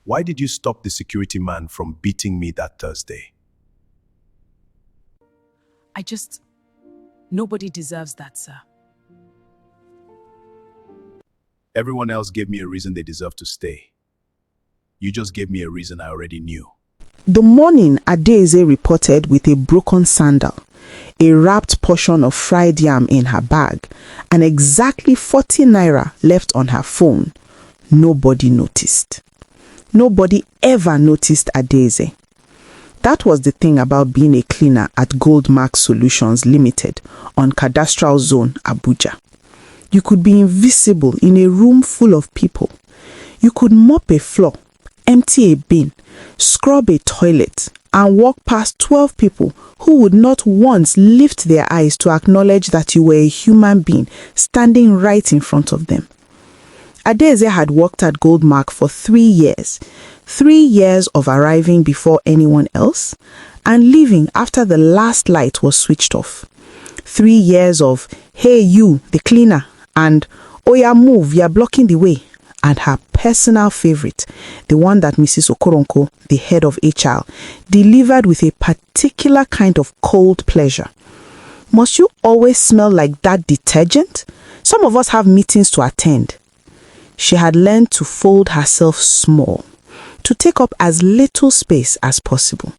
Why did you stop the security man from beating me that Thursday? Nobody deserves that, sir. Everyone else gave me a reason they deserve to stay. You just gave me a reason I already knew. The morning, Adaeze reported with a broken sandal, a wrapped portion of fried yam in her bag, and exactly 40 naira left on her phone. Nobody noticed. Nobody ever noticed Adaeze. That was the thing about being a cleaner at Goldmark Solutions Limited on Cadastral Zone, Abuja. You could be invisible in a room full of people. You could mop a floor, empty a bin, scrub a toilet, and walk past 12 people who would not once lift their eyes to acknowledge that you were a human being standing right in front of them. Adaeze had worked at Goldmark for 3 years. 3 years of arriving before anyone else and leaving after the last light was switched off. 3 years of, "Hey you, the cleaner," and "Oh yeah, move, you're blocking the way," and her personal favorite, the one that Mrs. Okoronko, the head of HR, delivered with a particular kind of cold pleasure. "Must you always smell like that detergent? Some of us have meetings to attend." She had learned to fold herself small, to take up as little space as possible,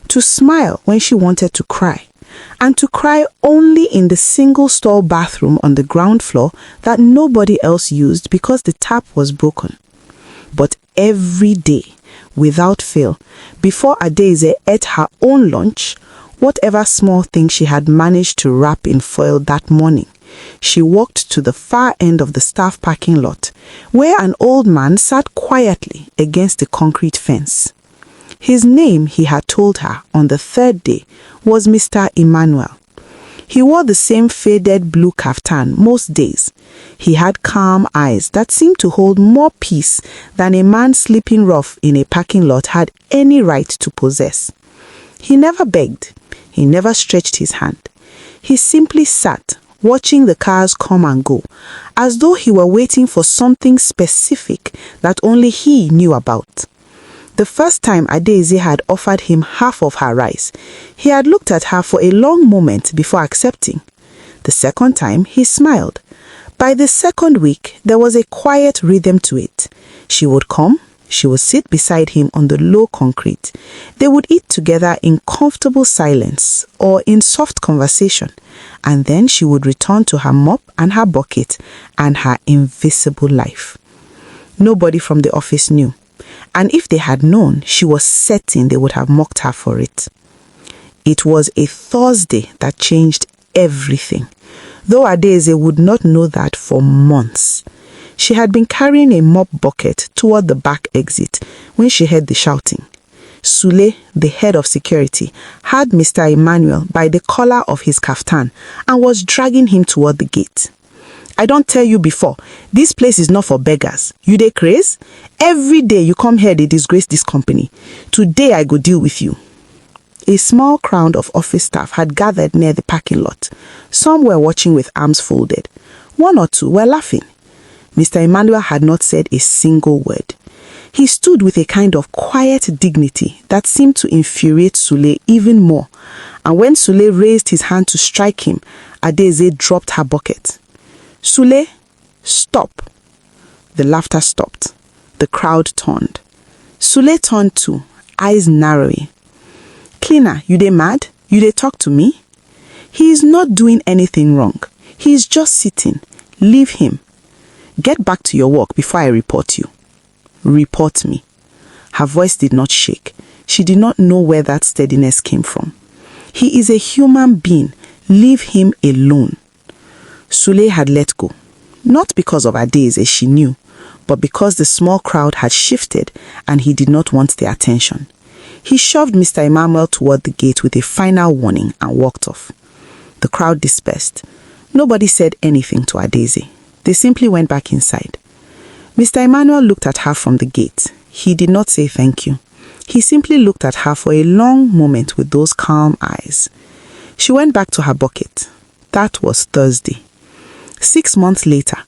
to smile when she wanted to cry, and to cry only in the single-stall bathroom on the ground floor that nobody else used because the tap was broken. But every day, without fail, before Adaeze ate her own lunch, whatever small thing she had managed to wrap in foil that morning, she walked to the far end of the staff parking lot, where an old man sat quietly against the concrete fence. His name, he had told her on the 3rd day, was Mr. Emmanuel. He wore the same faded blue kaftan most days. He had calm eyes that seemed to hold more peace than a man sleeping rough in a parking lot had any right to possess. He never begged. He never stretched his hand. He simply sat, watching the cars come and go, as though he were waiting for something specific that only he knew about. The first time Adaeze had offered him half of her rice, he had looked at her for a long moment before accepting. The second time, he smiled. By the second week, there was a quiet rhythm to it. She would come, she would sit beside him on the low concrete. They would eat together in comfortable silence or in soft conversation, and then she would return to her mop and her bucket and her invisible life. Nobody from the office knew, and if they had known, she was certain they would have mocked her for it. It was a Thursday that changed everything, though Adaeze would not know that for months. She had been carrying a mop bucket toward the back exit when she heard the shouting. Sule, the head of security, had Mr. Emmanuel by the collar of his kaftan and was dragging him toward the gate. "I don't tell you before, this place is not for beggars. You dey craze? Every day you come here, they disgrace this company. Today I go deal with you." A small crowd of office staff had gathered near the parking lot. Some were watching with arms folded. 1 or 2 were laughing. Mr. Emmanuel had not said a single word. He stood with a kind of quiet dignity that seemed to infuriate Sule even more. And when Sule raised his hand to strike him, Adaeze dropped her bucket. "Sule, stop." The laughter stopped. The crowd turned. Sule turned too, eyes narrowing. "Cleaner, you dey mad? You dey talk to me? He is not doing anything wrong. He is just sitting. Leave him. Get back to your work before I report you." "Report me." Her voice did not shake. She did not know where that steadiness came from. "He is a human being. Leave him alone." Sule had let go. Not because of Adaeze, she knew, but because the small crowd had shifted and he did not want their attention. He shoved Mr. Emmanuel toward the gate with a final warning and walked off. The crowd dispersed. Nobody said anything to Adaeze. They simply went back inside. Mr. Emmanuel looked at her from the gate. He did not say thank you. He simply looked at her for a long moment with those calm eyes. She went back to her bucket. That was Thursday. 6 months later,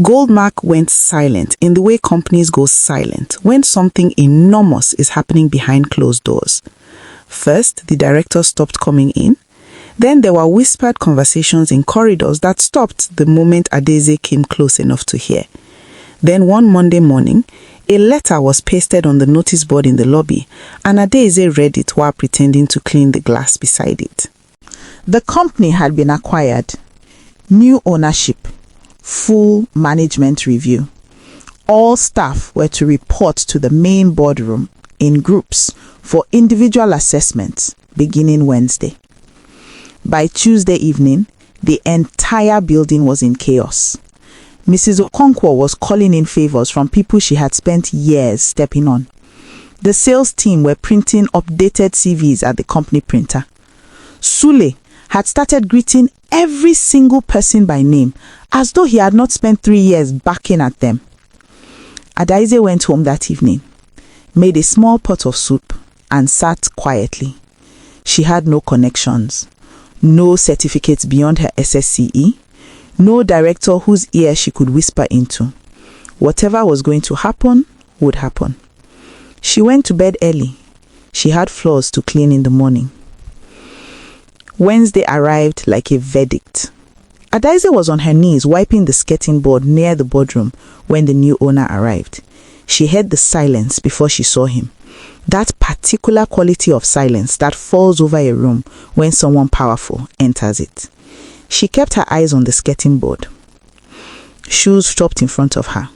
Goldmark went silent in the way companies go silent when something enormous is happening behind closed doors. First, the directors stopped coming in. Then there were whispered conversations in corridors that stopped the moment Adaeze came close enough to hear. Then one Monday morning, a letter was pasted on the notice board in the lobby, and Adaeze read it while pretending to clean the glass beside it. The company had been acquired. New ownership. Full management review. All staff were to report to the main boardroom in groups for individual assessments beginning Wednesday. By Tuesday evening, the entire building was in chaos. Mrs. Okonkwo was calling in favors from people she had spent years stepping on. The sales team were printing updated CVs at the company printer. Sule had started greeting every single person by name, as though he had not spent 3 years barking at them. Adaeze went home that evening, made a small pot of soup, and sat quietly. She had no connections, no certificates beyond her SSCE, no director whose ear she could whisper into. Whatever was going to happen would happen. She went to bed early. She had floors to clean in the morning. Wednesday arrived like a verdict. Adaeze was on her knees wiping the skirting board near the boardroom when the new owner arrived. She heard the silence before she saw him. That particular quality of silence that falls over a room when someone powerful enters it. She kept her eyes on the skirting board. Shoes stopped in front of her.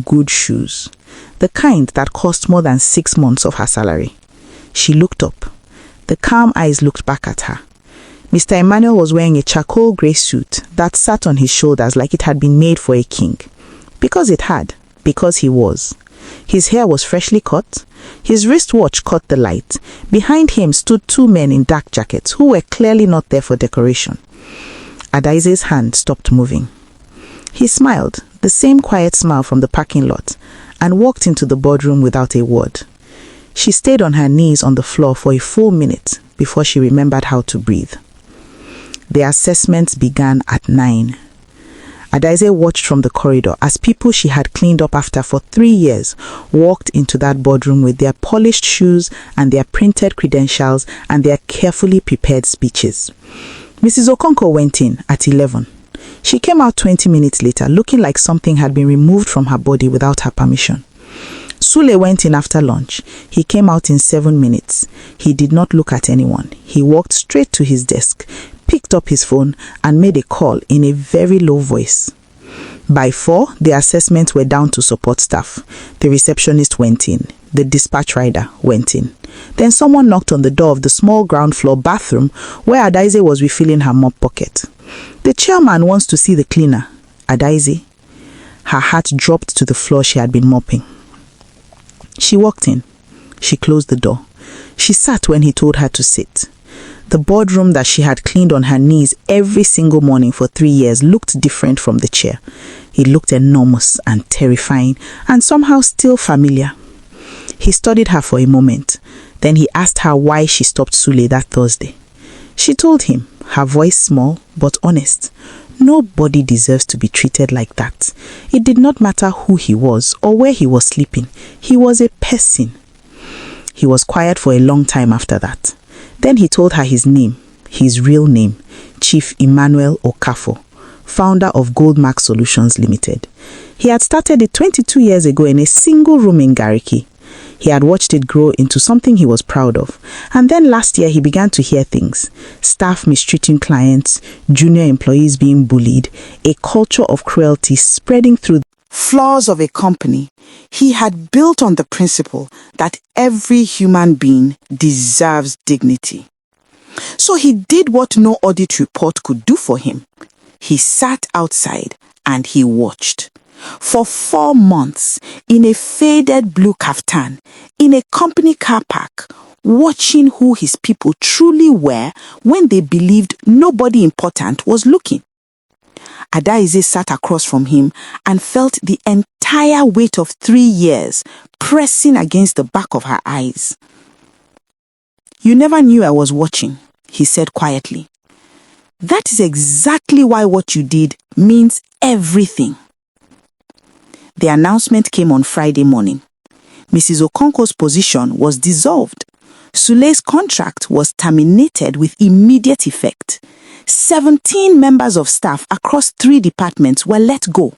Good shoes. The kind that cost more than 6 months of her salary. She looked up. The calm eyes looked back at her. Mr. Emmanuel was wearing a charcoal grey suit that sat on his shoulders like it had been made for a king. Because it had. Because he was. His hair was freshly cut. His wristwatch caught the light. Behind him stood 2 men in dark jackets who were clearly not there for decoration. Adaeze's hand stopped moving. He smiled, the same quiet smile from the parking lot, and walked into the boardroom without a word. She stayed on her knees on the floor for a full minute before she remembered how to breathe. The assessment began at 9. Adaeze watched from the corridor as people she had cleaned up after for 3 years walked into that boardroom with their polished shoes and their printed credentials and their carefully prepared speeches. Mrs. Okonkwo went in at 11. She came out 20 minutes later looking like something had been removed from her body without her permission. Sule went in after lunch. He came out in 7 minutes. He did not look at anyone. He walked straight to his desk, picked up his phone and made a call in a very low voice. By 4, the assessments were down to support staff. The receptionist went in. The dispatch rider went in. Then someone knocked on the door of the small ground floor bathroom where Adaeze was refilling her mop bucket. The chairman wants to see the cleaner. Adaeze. Her heart dropped to the floor she had been mopping. She walked in. She closed the door. She sat when he told her to sit. The boardroom that she had cleaned on her knees every single morning for 3 years looked different from the chair. It looked enormous and terrifying and somehow still familiar. He studied her for a moment. Then he asked her why she stopped Sule that Thursday. She told him, her voice small but honest. Nobody deserves to be treated like that. It did not matter who he was or where he was sleeping. He was a person. He was quiet for a long time after that. Then he told her his name, his real name, Chief Emmanuel Okafor, founder of Goldmark Solutions Limited. He had started it 22 years ago in a single room in Gariki. He had watched it grow into something he was proud of. And then last year he began to hear things. Staff mistreating clients, junior employees being bullied, a culture of cruelty spreading through flaws of a company he had built on the principle that every human being deserves dignity. So he did what no audit report could do for him. He sat outside and he watched. For 4 months, in a faded blue kaftan, in a company car park, watching who his people truly were when they believed nobody important was looking. Adaeze sat across from him and felt the entire weight of 3 years pressing against the back of her eyes. "You never knew I was watching," he said quietly. "That is exactly why what you did means everything." The announcement came on Friday morning. Mrs. Okonkwo's position was dissolved. Sule's contract was terminated with immediate effect. 17 members of staff across 3 departments were let go.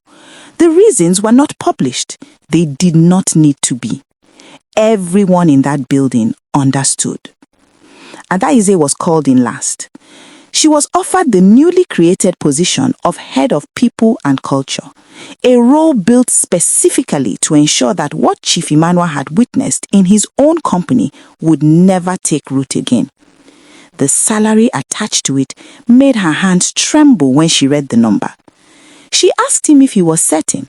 The reasons were not published. They did not need to be. Everyone in that building understood. Adaeze was called in last. She was offered the newly created position of Head of People and Culture, a role built specifically to ensure that what Chief Emmanuel had witnessed in his own company would never take root again. The salary attached to it made her hands tremble when she read the number. She asked him if he was certain.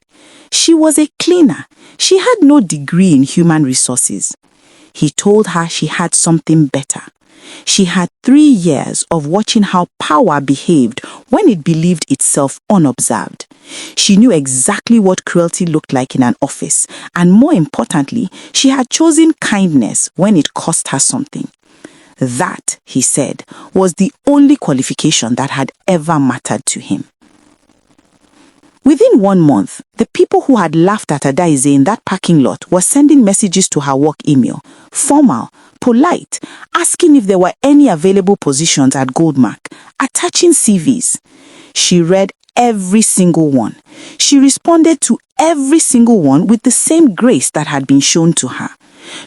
She was a cleaner. She had no degree in human resources. He told her she had something better. She had 3 years of watching how power behaved when it believed itself unobserved. She knew exactly what cruelty looked like in an office, and more importantly, she had chosen kindness when it cost her something. That, he said, was the only qualification that had ever mattered to him. Within 1 month, the people who had laughed at Adaeze in that parking lot were sending messages to her work email, formal, polite, asking if there were any available positions at Goldmark, attaching CVs. She read every single one. She responded to every single one with the same grace that had been shown to her.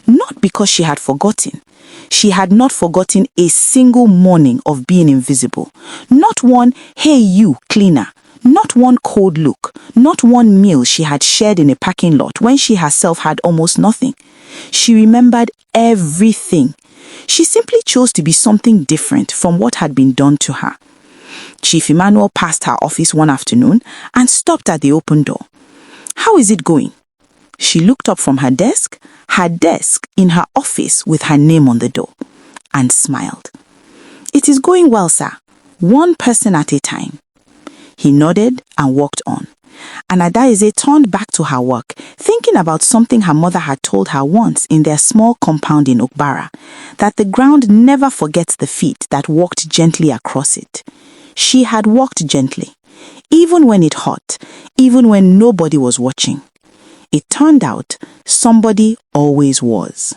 Not because she had forgotten. She had not forgotten a single morning of being invisible. Not one, "Hey you, cleaner." Not one cold look, not one meal she had shared in a parking lot when she herself had almost nothing. She remembered everything. She simply chose to be something different from what had been done to her. Chief Emmanuel passed her office one afternoon and stopped at the open door. "How is it going?" She looked up from her desk in her office with her name on the door, and smiled. "It is going well, sir. One person at a time." He nodded and walked on. And Adaeze turned back to her work, thinking about something her mother had told her once in their small compound in Okbara, that the ground never forgets the feet that walked gently across it. She had walked gently, even when it hurt, even when nobody was watching. It turned out somebody always was.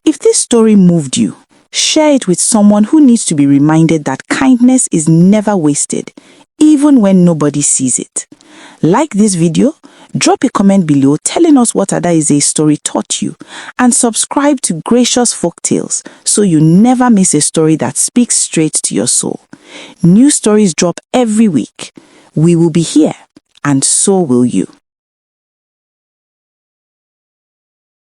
If this story moved you, share it with someone who needs to be reminded that kindness is never wasted, even when nobody sees it. Like this video, drop a comment below telling us what Adaeze's story taught you, and subscribe to Gracious Folktales so you never miss a story that speaks straight to your soul. New stories drop every week. We will be here, and so will you.